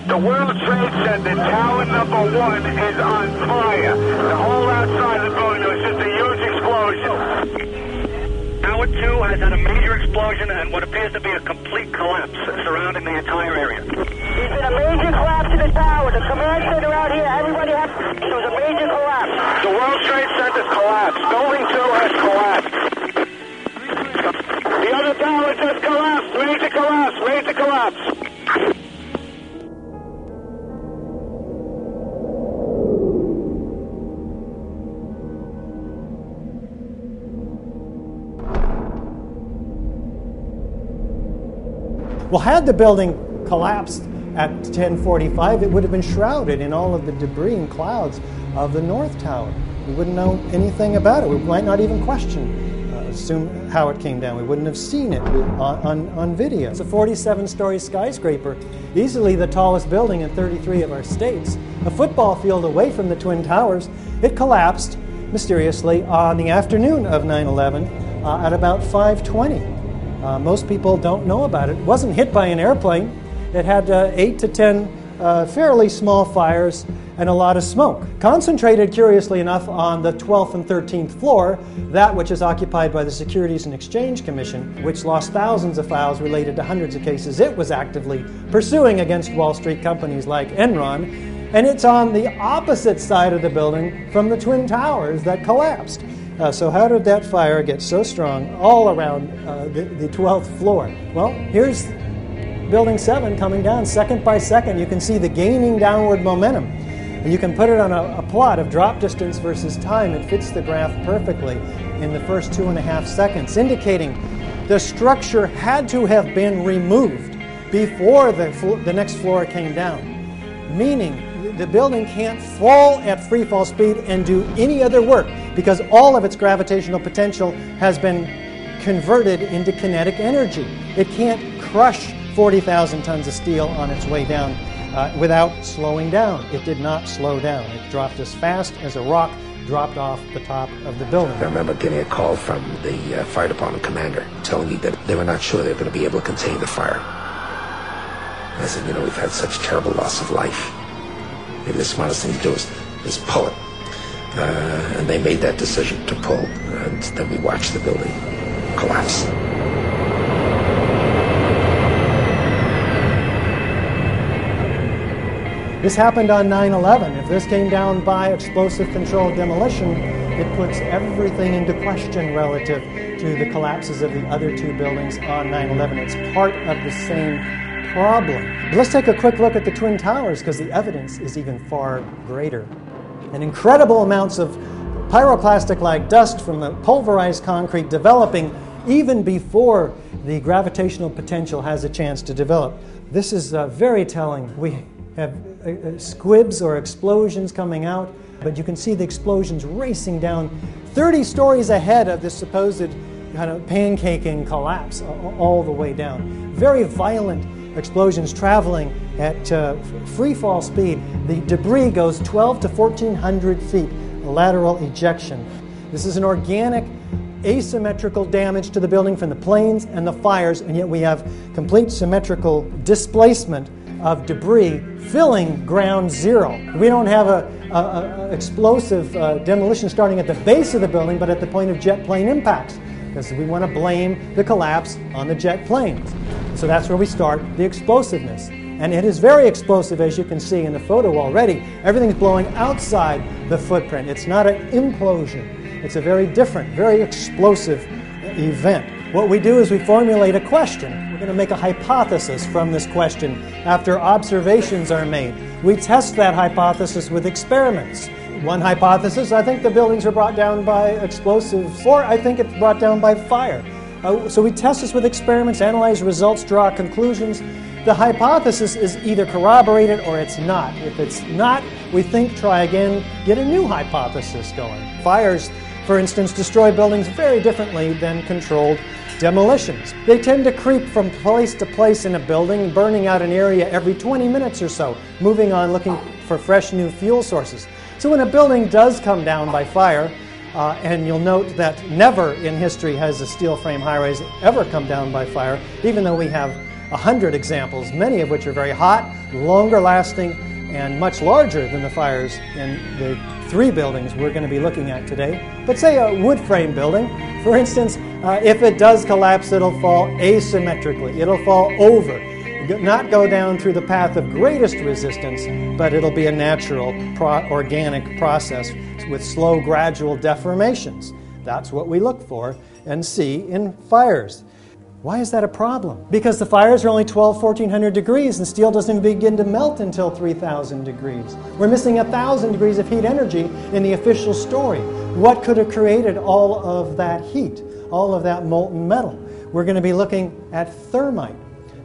The World Trade Center, tower number 1, is on fire. The whole outside of the building, there was just a huge explosion. Tower 2 has had a major explosion and what appears to be a complete collapse surrounding the entire area. There's been a major collapse in the tower. The command center out here, everybody has... There was a major collapse. The World Trade Center's collapsed. Building 2 has collapsed. The other tower just collapsed. Ready to collapse. Ready to collapse. Well, had the building collapsed at 10:45, it would have been shrouded in all of the debris and clouds of the North Tower. We wouldn't know anything about it. We might not even assume how it came down. We wouldn't have seen it on video. It's a 47-story skyscraper, easily the tallest building in 33 of our states. A football field away from the Twin Towers. It collapsed mysteriously on the afternoon of 9/11 at about 5:20. Most people don't know about it. It wasn't hit by an airplane. It had 8 to 10 fairly small fires and a lot of smoke. Concentrated, curiously enough, on the 12th and 13th floor, that which is occupied by the Securities and Exchange Commission, which lost thousands of files related to hundreds of cases it was actively pursuing against Wall Street companies like Enron. And it's on the opposite side of the building from the Twin Towers that collapsed. So how did that fire get so strong all around the 12th floor? Well, here's Building 7 coming down second by second. You can see the gaining downward momentum. And you can put it on a plot of drop distance versus time. It fits the graph perfectly in the first 2.5 seconds, indicating the structure had to have been removed before the next floor came down. Meaning, the building can't fall at free fall speed and do any other work because all of its gravitational potential has been converted into kinetic energy. It can't crush 40,000 tons of steel on its way down without slowing down. It did not slow down. It dropped as fast as a rock dropped off the top of the building. I remember getting a call from the fire department commander telling me that they were not sure they were going to be able to contain the fire. I said, we've had such terrible loss of life. Maybe the smartest thing to do is pull it. And they made that decision to pull, and then we watched the building collapse. This happened on 9/11. If this came down by explosive controlled demolition, it puts everything into question relative to the collapses of the other two buildings on 9/11. It's part of the same problem. But let's take a quick look at the Twin Towers because the evidence is even far greater. And incredible amounts of pyroclastic-like dust from the pulverized concrete developing even before the gravitational potential has a chance to develop. This is very telling. We have squibs or explosions coming out, but you can see the explosions racing down 30 stories ahead of this supposed kind of pancaking collapse all the way down. Very violent explosions traveling at free fall speed. The debris goes 12 to 1,400 feet, lateral ejection. This is an organic asymmetrical damage to the building from the planes and the fires, and yet we have complete symmetrical displacement of debris filling ground zero. We don't have a explosive demolition starting at the base of the building, but at the point of jet plane impacts, because we want to blame the collapse on the jet planes. So that's where we start the explosiveness. And it is very explosive, as you can see in the photo already. Everything's blowing outside the footprint. It's not an implosion. It's a very different, very explosive event. What we do is we formulate a question. We're going to make a hypothesis from this question after observations are made. We test that hypothesis with experiments. One hypothesis, I think the buildings are brought down by explosives, or I think it's brought down by fire. So we test this with experiments, analyze results, draw conclusions. The hypothesis is either corroborated or it's not. If it's not, we think, try again, get a new hypothesis going. Fires, for instance, destroy buildings very differently than controlled demolitions. They tend to creep from place to place in a building, burning out an area every 20 minutes or so, moving on looking for fresh new fuel sources. So when a building does come down by fire, and you'll note that never in history has a steel frame high-rise ever come down by fire, even though we have 100 examples, many of which are very hot, longer lasting, and much larger than the fires in the 3 buildings we're going to be looking at today. But say a wood frame building, for instance, if it does collapse, it'll fall asymmetrically. It'll fall over, not go down through the path of greatest resistance, but it'll be a natural organic process with slow, gradual deformations. That's what we look for and see in fires. Why is that a problem? Because the fires are only 1,400 degrees and steel doesn't even begin to melt until 3,000 degrees. We're missing 1,000 degrees of heat energy in the official story. What could have created all of that heat, all of that molten metal? We're going to be looking at thermite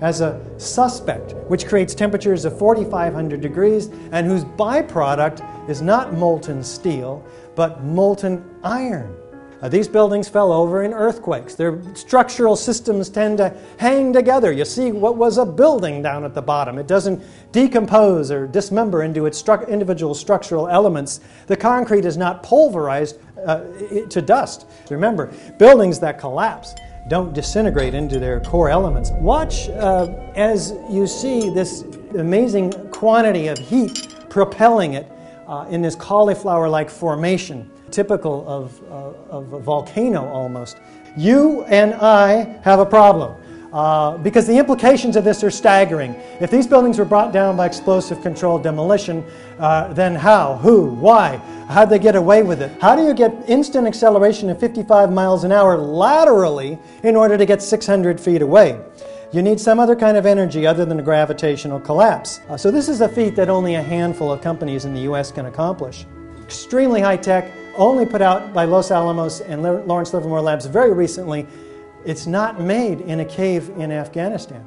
as a suspect, which creates temperatures of 4,500 degrees and whose byproduct is not molten steel, but molten iron. These buildings fell over in earthquakes. Their structural systems tend to hang together. You see what was a building down at the bottom. It doesn't decompose or dismember into its individual structural elements. The concrete is not pulverized to dust. Remember, buildings that collapse don't disintegrate into their core elements. Watch as you see this amazing quantity of heat propelling it in this cauliflower-like formation, typical of a volcano almost. You and I have a problem because the implications of this are staggering. If these buildings were brought down by explosive controlled demolition, then how, who, why? How'd they get away with it? How do you get instant acceleration of 55 miles an hour laterally in order to get 600 feet away? You need some other kind of energy other than a gravitational collapse. So this is a feat that only a handful of companies in the US can accomplish. Extremely high tech, only put out by Los Alamos and Lawrence Livermore Labs very recently. It's not made in a cave in Afghanistan.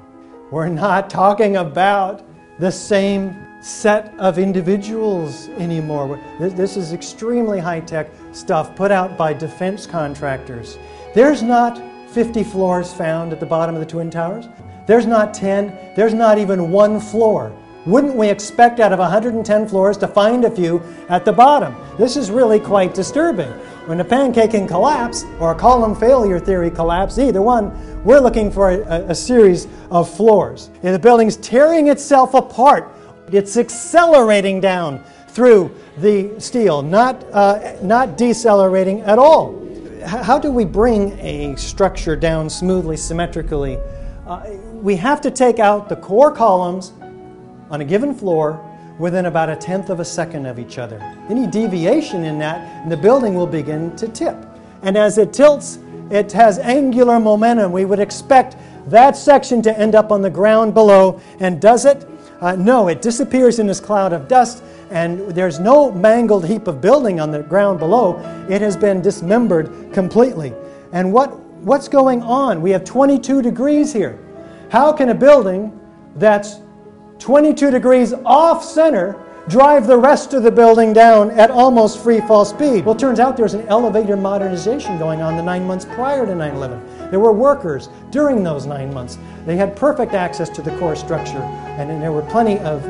We're not talking about the same set of individuals anymore. This is extremely high-tech stuff put out by defense contractors. There's not 50 floors found at the bottom of the Twin Towers. There's not 10. There's not even 1 floor. Wouldn't we expect out of 110 floors to find a few at the bottom? This is really quite disturbing. When a pancake can collapse or a column failure theory collapse, either one, we're looking for a series of floors. And the building's tearing itself apart. It's accelerating down through the steel, not decelerating at all. How do we bring a structure down smoothly, symmetrically? We have to take out the core columns on a given floor within about 1/10 of a second of each other. Any deviation in that, the building will begin to tip. And as it tilts, it has angular momentum. We would expect that section to end up on the ground below. And does it? No, it disappears in this cloud of dust, and there's no mangled heap of building on the ground below. It has been dismembered completely. And what's going on? We have 22 degrees here. How can a building that's 22 degrees off center drive the rest of the building down at almost free fall speed? Well, it turns out there's an elevator modernization going on the 9 months prior to 9/11. There were workers during those 9 months. They had perfect access to the core structure, and there were plenty of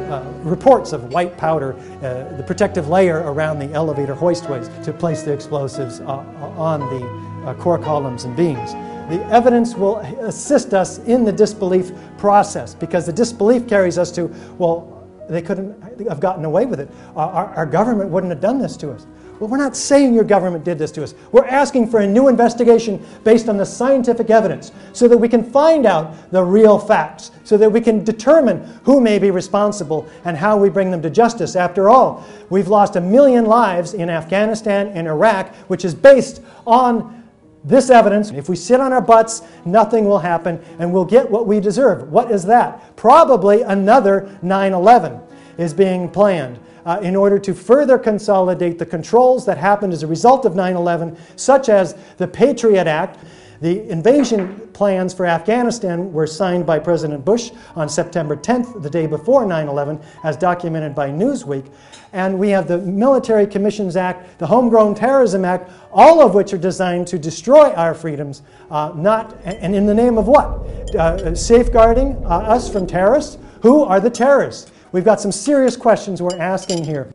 reports of white powder, the protective layer around the elevator hoistways to place the explosives on the core columns and beams. The evidence will assist us in the disbelief process, because the disbelief carries us to, well, they couldn't have gotten away with it. Our government wouldn't have done this to us. Well, we're not saying your government did this to us. We're asking for a new investigation based on the scientific evidence so that we can find out the real facts, so that we can determine who may be responsible and how we bring them to justice. After all, we've lost 1 million lives in Afghanistan and Iraq, which is based on this evidence. If we sit on our butts, nothing will happen, and we'll get what we deserve. What is that? Probably another 9/11 is being planned in order to further consolidate the controls that happened as a result of 9/11, such as the Patriot Act. The invasion plans for Afghanistan were signed by President Bush on September 10th, the day before 9/11, as documented by Newsweek. And we have the Military Commissions Act, the Homegrown Terrorism Act, all of which are designed to destroy our freedoms, and in the name of what? Safeguarding us from terrorists? Who are the terrorists? We've got some serious questions we're asking here.